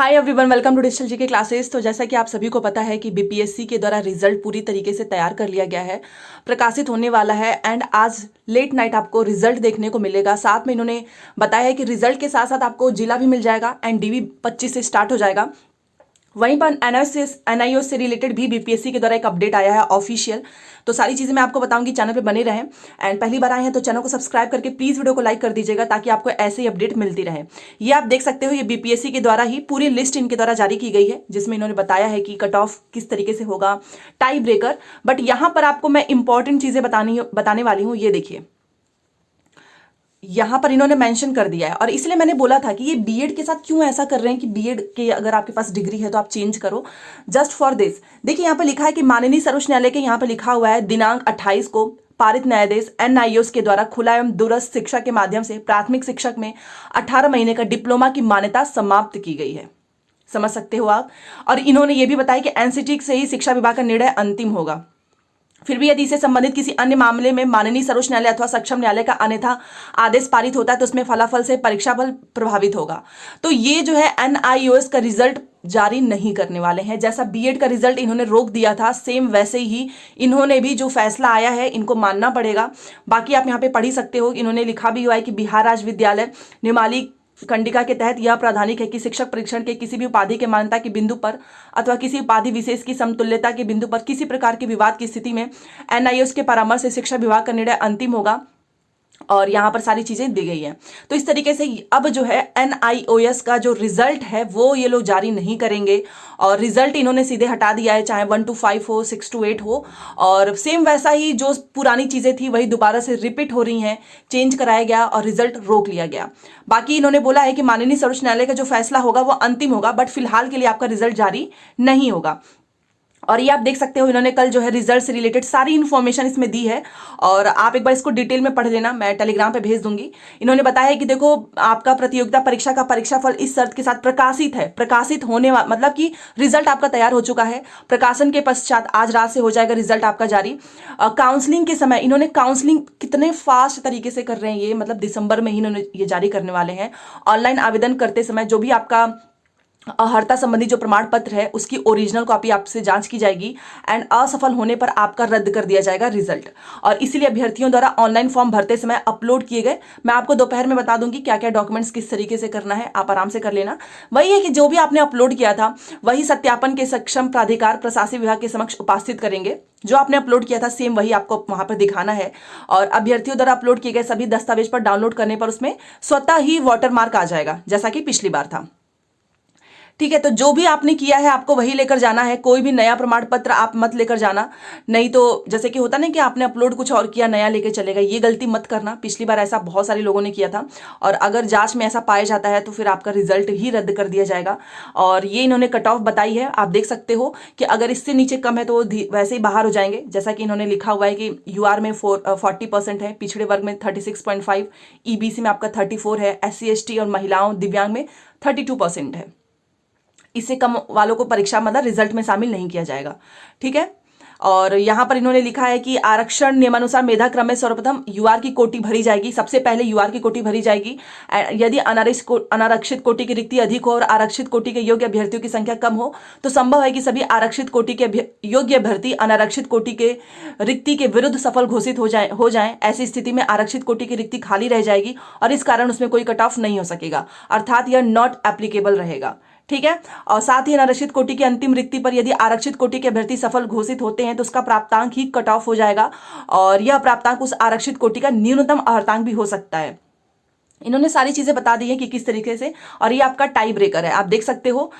Hi everyone, welcome to digital GK classes. तो जैसा कि आप सभी को पता है कि बीपीएससी के द्वारा रिजल्ट पूरी तरीके से तैयार कर लिया गया है, प्रकाशित होने वाला है एंड आज लेट नाइट आपको रिजल्ट देखने को मिलेगा। साथ में इन्होंने बताया है कि रिजल्ट के साथ साथ आपको जिला भी मिल जाएगा एंड डीवी 25 से स्टार्ट हो जाएगा। वहीं पर एनआईओ से रिलेटेड भी बीपीएससी के द्वारा एक अपडेट आया है ऑफिशियल। तो सारी चीज़ें मैं आपको बताऊंगी, चैनल पे बने रहें। एंड पहली बार आए हैं तो चैनल को सब्सक्राइब करके प्लीज़ वीडियो को लाइक कर दीजिएगा ताकि आपको ऐसे ही अपडेट मिलती रहे। ये आप देख सकते हो, ये बीपीएससी के द्वारा ही पूरी लिस्ट इनके द्वारा जारी की गई है जिसमें इन्होंने बताया है कि कट ऑफ किस तरीके से होगा, टाई ब्रेकर। बट यहाँ पर आपको मैं इंपॉर्टेंट चीज़ें बताने वाली हूँ। ये देखिए, यहाँ पर इन्होंने मेंशन कर दिया है और इसलिए मैंने बोला था कि ये बीएड के साथ क्यों ऐसा कर रहे हैं कि बीएड के अगर आपके पास डिग्री है तो आप चेंज करो जस्ट फॉर दिस। देखिए यहाँ पर लिखा है कि माननीय सर्वोच्च न्यायालय के यहाँ पर लिखा हुआ है दिनांक 28 को पारित न्यायाधीश एनआईओ के द्वारा खुला एवं दूरस्थ शिक्षा के माध्यम से प्राथमिक शिक्षक में 18 महीने का डिप्लोमा की मान्यता समाप्त की गई है। समझ सकते हो आप। और इन्होंने ये भी बताया कि एनसीटी से ही शिक्षा विभाग का निर्णय अंतिम होगा। फिर भी यदि इससे संबंधित किसी अन्य मामले में माननीय सर्वोच्च न्यायालय अथवा सक्षम न्यायालय का अन्यथा आदेश पारित होता है तो उसमें फलाफल से परीक्षा फल प्रभावित होगा। तो ये जो है एनआईओएस का रिजल्ट जारी नहीं करने वाले हैं। जैसा बीएड का रिजल्ट इन्होंने रोक दिया था, सेम वैसे ही इन्होंने भी जो फैसला आया है इनको मानना पड़ेगा। बाकी आप यहाँ पे पढ़ ही सकते हो, इन्होंने लिखा भी हुआ है कि बिहार राज्य विद्यालय निमाली कंडिका के तहत यह प्रावधानिक है कि शिक्षक परीक्षण के किसी भी उपाधि के मान्यता के बिंदु पर अथवा किसी उपाधि विशेष की समतुल्यता के बिंदु पर किसी प्रकार के विवाद की स्थिति में एनआईओएस के परामर्श से शिक्षा विभाग का निर्णय अंतिम होगा। और यहाँ पर सारी चीजें दी गई हैं। तो इस तरीके से अब जो है एनआईओएस का जो रिजल्ट है वो ये लोग जारी नहीं करेंगे और रिजल्ट इन्होंने सीधे हटा दिया है, चाहे 1 to 5 हो, 6 to 8 हो। और सेम वैसा ही जो पुरानी चीजें थी वही दोबारा से रिपीट हो रही हैं, चेंज कराया गया और रिजल्ट रोक लिया गया। बाकी इन्होंने बोला है कि माननीय सर्वोच्च न्यायालय का जो फैसला होगा वो अंतिम होगा, बट फिलहाल के लिए आपका रिजल्ट जारी नहीं होगा। और ये आप देख सकते हो, इन्होंने कल जो है रिजल्ट से रिलेटेड सारी इन्फॉर्मेशन इसमें दी है और आप एक बार इसको डिटेल में पढ़ लेना, मैं टेलीग्राम पे भेज दूंगी। इन्होंने बताया है कि देखो, आपका प्रतियोगिता परीक्षा का परीक्षाफल इस शर्त के साथ प्रकाशित है, प्रकाशित होने वाला मतलब कि रिजल्ट आपका तैयार हो चुका है। प्रकाशन के पश्चात आज रात से हो जाएगा रिजल्ट आपका जारी। काउंसलिंग के समय इन्होंने काउंसलिंग कितने फास्ट तरीके से कर रहे हैं, ये मतलब दिसंबर में ही इन्होंने ये जारी करने वाले हैं। ऑनलाइन आवेदन करते समय जो भी आपका अर्हता संबंधी जो प्रमाण पत्र है उसकी ओरिजिनल कॉपी आपसे जांच की जाएगी एंड असफल होने पर आपका रद्द कर दिया जाएगा रिजल्ट। और इसीलिए अभ्यर्थियों द्वारा ऑनलाइन फॉर्म भरते समय अपलोड किए गए, मैं आपको दोपहर में बता दूंगी क्या क्या डॉक्यूमेंट्स किस तरीके से करना है, आप आराम से कर लेना। वही है कि जो भी आपने अपलोड किया था वही सत्यापन के सक्षम प्राधिकार प्रशासनिक विभाग के समक्ष उपस्थित करेंगे। जो आपने अपलोड किया था सेम वही आपको वहां पर दिखाना है। और अभ्यर्थियों द्वारा अपलोड किए गए सभी दस्तावेज पर डाउनलोड करने पर उसमें स्वतः ही वाटरमार्क आ जाएगा, जैसा कि पिछली बार था। ठीक है, तो जो भी आपने किया है आपको वही लेकर जाना है, कोई भी नया प्रमाण पत्र आप मत लेकर जाना। नहीं तो जैसे कि होता ना कि आपने अपलोड कुछ और किया, नया लेकर चलेगा, ये गलती मत करना। पिछली बार ऐसा बहुत सारे लोगों ने किया था और अगर जांच में ऐसा पाया जाता है तो फिर आपका रिजल्ट ही रद्द कर दिया जाएगा। और ये इन्होंने कट ऑफ बताई है, आप देख सकते हो कि अगर इससे नीचे कम है तो वो वैसे ही बाहर हो जाएंगे। जैसा कि इन्होंने लिखा हुआ है कि यूआर में 40% है, पिछड़े वर्ग में 36.5, ईबीसी में आपका 34 है, SC ST और महिलाओं दिव्यांग में 32% है। इससे कम वालों को परीक्षा मतलब रिजल्ट में शामिल नहीं किया जाएगा। ठीक है, और यहाँ पर इन्होंने लिखा है कि आरक्षण नियमानुसार मेधा क्रम में सर्वप्रथम यूआर की कोटि भरी जाएगी, सबसे पहले यूआर की कोटि भरी जाएगी। यदि अनारक्षित कोटि की रिक्ति अधिक हो और आरक्षित कोटि के योग्य अभ्यर्थियों की संख्या कम हो तो संभव है कि सभी आरक्षित कोटि के योग्य अभ्यर्थी अनारक्षित कोटि के रिक्ति के विरुद्ध सफल घोषित हो जाएं। ऐसी स्थिति में आरक्षित कोटि की रिक्ति खाली रह जाएगी और इस कारण उसमें कोई कट ऑफ नहीं हो सकेगा, अर्थात यह नॉट एप्लीकेबल रहेगा। ठीक है, और साथ ही अनारक्षित कोटि की अंतिम रिक्ति पर यदि आरक्षित कोटि के अभ्यर्थी सफल घोषित होते हैं तो उसका प्राप्तांक ही कट ऑफ हो जाएगा और यह प्राप्तांक उस आरक्षित कोटि का न्यूनतम अर्हतांक भी हो सकता है। इन्होंने सारी चीजें बता दी है कि किस तरीके से। और ये आपका टाई ब्रेकर है, आप देख सकते हो।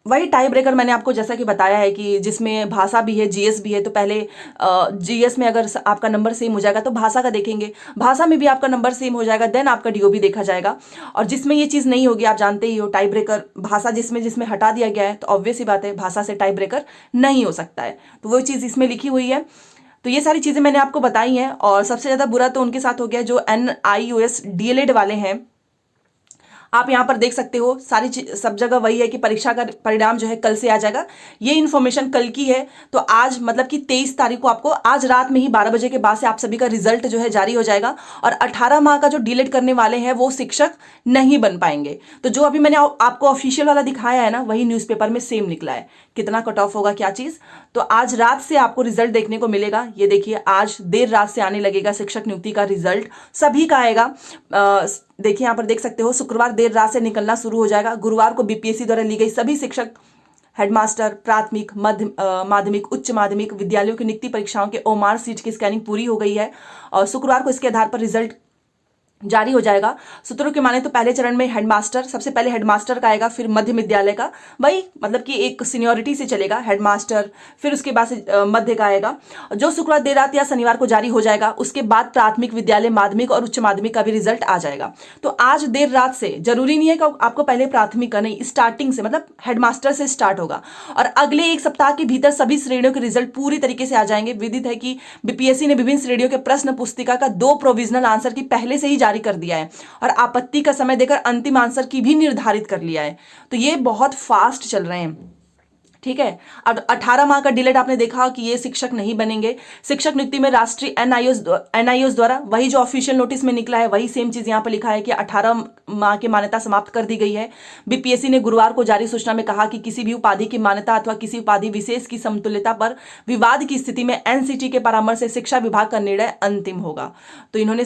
वही टाई ब्रेकर मैंने आपको जैसा कि बताया है कि जिसमें भाषा भी है, जीएस भी है। तो पहले जीएस में अगर आपका नंबर सेम हो जाएगा तो भाषा का देखेंगे, भाषा में भी आपका नंबर सेम हो जाएगा, देन आपका डीओबी देखा जाएगा। और जिसमें ये चीज़ नहीं होगी, आप जानते ही हो, टाई ब्रेकर भाषा जिसमें हटा दिया गया है तो ऑब्वियस ही बात है भाषा से टाई ब्रेकर नहीं हो सकता है। तो वो चीज़ इसमें लिखी हुई है। तो ये सारी चीज़ें मैंने आपको बताई हैं। और सबसे ज़्यादा बुरा तो उनके साथ हो गया जो एनआईओएस डीएलएड वाले हैं। आप यहाँ पर देख सकते हो सारी सब जगह वही है कि परीक्षा का परिणाम जो है कल से आ जाएगा। ये इन्फॉर्मेशन कल की है, तो आज मतलब कि 23 तारीख को आपको आज रात में ही 12 बजे के बाद से आप सभी का रिजल्ट जो है जारी हो जाएगा। और 18 माह का जो डीलेट करने वाले हैं वो शिक्षक नहीं बन पाएंगे। तो जो अभी मैंने आपको ऑफिशियल वाला दिखाया है ना, वही न्यूज़पेपर में सेम निकला है। कितना कट ऑफ होगा क्या चीज़, तो आज रात से आपको रिजल्ट देखने को मिलेगा। ये देखिए आज देर रात से आने लगेगा शिक्षक नियुक्ति का रिजल्ट, सभी का आएगा। देखिए यहाँ पर देख सकते हो शुक्रवार देर रात से निकलना शुरू हो जाएगा। गुरुवार को बीपीएससी द्वारा ली गई सभी शिक्षक, हेडमास्टर, प्राथमिक, माध्यमिक, उच्च माध्यमिक विद्यालयों की नियुक्ति परीक्षाओं के ओमार सीट की स्कैनिंग पूरी हो गई है और शुक्रवार को इसके आधार पर रिजल्ट जारी हो जाएगा। सूत्रों के माने तो पहले चरण में हेडमास्टर, सबसे पहले हेडमास्टर का आएगा, फिर मध्य विद्यालय का, वही मतलब कि एक सीनियोरिटी से चलेगा हेडमास्टर, फिर उसके बाद से मध्य का आएगा जो शुक्रवार देर रात या शनिवार को जारी हो जाएगा। उसके बाद प्राथमिक विद्यालय, माध्यमिक और उच्च माध्यमिक का भी रिजल्ट आ जाएगा। तो आज देर रात से, जरूरी नहीं है कि आपको पहले प्राथमिक का, नहीं, स्टार्टिंग से मतलब हेडमास्टर से स्टार्ट होगा और अगले एक सप्ताह के भीतर सभी श्रेणियों के रिजल्ट पूरी तरीके से आ जाएंगे। विदित है कि बीपीएससी ने विभिन्न श्रेणियों के प्रश्न पुस्तिका का 2 प्रोविजनल आंसर की पहले से ही जारी कर दिया है और आपत्ति का समय देकर अंतिम आंसर की भी निर्धारित कर लिया है। तो ये बहुत फास्ट चल रहे हैं, ठीक है। अब 18 माह का डिलेट आपने देखा कि ये शिक्षक नहीं बनेंगे। शिक्षक नियुक्ति में राष्ट्रीय एनआईओएस द्वारा वही जो ऑफिशियल नोटिस में निकला है वही सेम चीज यहाँ पर लिखा है कि 18 माह की मान्यता समाप्त कर दी गई है। बीपीएससी ने गुरुवार को जारी सूचना में कहा कि किसी भी उपाधि की मान्यता अथवा किसी उपाधि विशेष की समतुल्यता पर विवाद की स्थिति में एनसीटी के परामर्श से शिक्षा विभाग का निर्णय अंतिम होगा। तो इन्होंने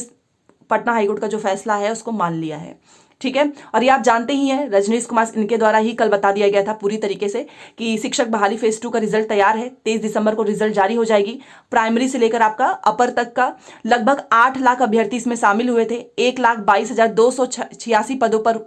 पटना हाईकोर्ट का जो फैसला है उसको मान लिया है, ठीक है। और ये आप जानते ही हैं, रजनीश कुमार इनके द्वारा ही कल बता दिया गया था पूरी तरीके से कि शिक्षक बहाली फेज 2 का रिजल्ट तैयार है। 23 दिसंबर को रिजल्ट जारी हो जाएगी। प्राइमरी से लेकर आपका अपर तक का लगभग 8 लाख अभ्यर्थी इसमें शामिल हुए थे। 1,22,286 पदों पर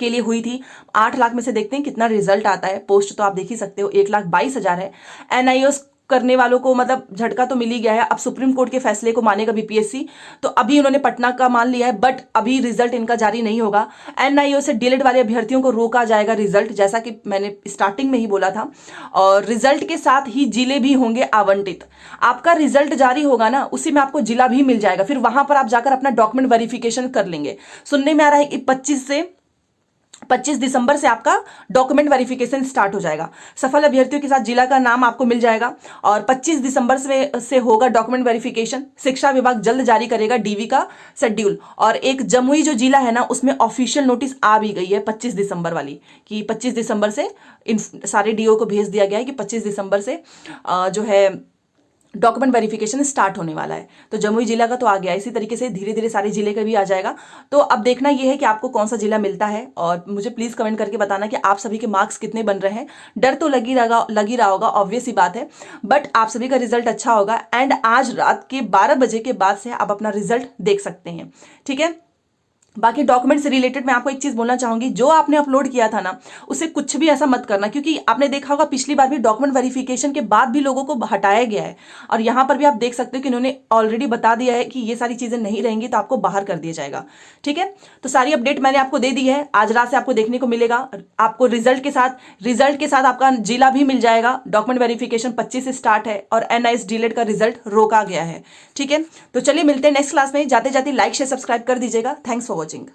के लिए हुई थी। 8 लाख में से देखते हैं कितना रिजल्ट आता है। पोस्ट तो आप देख ही सकते हो 1,22,000 है। एनआईओएस करने वालों को मतलब झटका तो मिल ही गया है। अब सुप्रीम कोर्ट के फैसले को मानेगा बीपीएससी, तो अभी उन्होंने पटना का मान लिया है, बट अभी रिजल्ट इनका जारी नहीं होगा। एनआईओ से डीलेट वाले अभ्यर्थियों को रोका जाएगा रिजल्ट, जैसा कि मैंने स्टार्टिंग में ही बोला था। और रिजल्ट के साथ ही जिले भी होंगे आवंटित। आपका रिजल्ट जारी होगा ना, उसी में आपको जिला भी मिल जाएगा, फिर वहां पर आप जाकर अपना डॉक्यूमेंट वेरिफिकेशन कर लेंगे। सुनने में आ रहा है कि 25 दिसंबर से आपका डॉक्यूमेंट वेरिफिकेशन स्टार्ट हो जाएगा। सफल अभ्यर्थियों के साथ जिला का नाम आपको मिल जाएगा और 25 दिसंबर से होगा डॉक्यूमेंट वेरिफिकेशन। शिक्षा विभाग जल्द जारी करेगा डीवी का शेड्यूल। और एक जमुई जो जिला है ना, उसमें ऑफिशियल नोटिस आ भी गई है 25 दिसंबर वाली, कि 25 दिसंबर से सारे डीओ को भेज दिया गया है कि 25 दिसंबर से जो है डॉक्यूमेंट वेरिफिकेशन स्टार्ट होने वाला है। तो जमुई जिला का तो आ गया, इसी तरीके से धीरे धीरे सारे जिले का भी आ जाएगा। तो अब देखना यह है कि आपको कौन सा जिला मिलता है और मुझे प्लीज कमेंट करके बताना कि आप सभी के मार्क्स कितने बन रहे हैं। डर तो लगी रहा होगा, ऑब्वियस ही बात है, बट आप सभी का रिजल्ट अच्छा होगा। एंड आज रात के 12 बजे के बाद से आप अपना रिजल्ट देख सकते हैं, ठीक है। बाकी डॉक्यूमेंट से रिलेटेड मैं आपको एक चीज बोलना चाहूंगी, जो आपने अपलोड किया था ना, उसे कुछ भी ऐसा मत करना, क्योंकि आपने देखा होगा पिछली बार भी डॉक्यूमेंट वेरिफिकेशन के बाद भी लोगों को हटाया गया है। और यहां पर भी आप देख सकते हो कि इन्होंने ऑलरेडी बता दिया है कि ये सारी चीजें नहीं रहेंगी तो आपको बाहर कर दिया जाएगा, ठीक है। तो सारी अपडेट मैंने आपको दे दी है, आज रात से आपको देखने को मिलेगा। आपको रिजल्ट के साथ आपका जिला भी मिल जाएगा। डॉक्यूमेंट वेरिफिकेशन 25 से स्टार्ट है और एनआईएस डीलेट का रिजल्ट रोका गया है, ठीक है। तो चलिए मिलते हैं नेक्स्ट क्लास में। जाते जाते लाइक शेयर सब्सक्राइब कर दीजिएगा। Thanks for watching.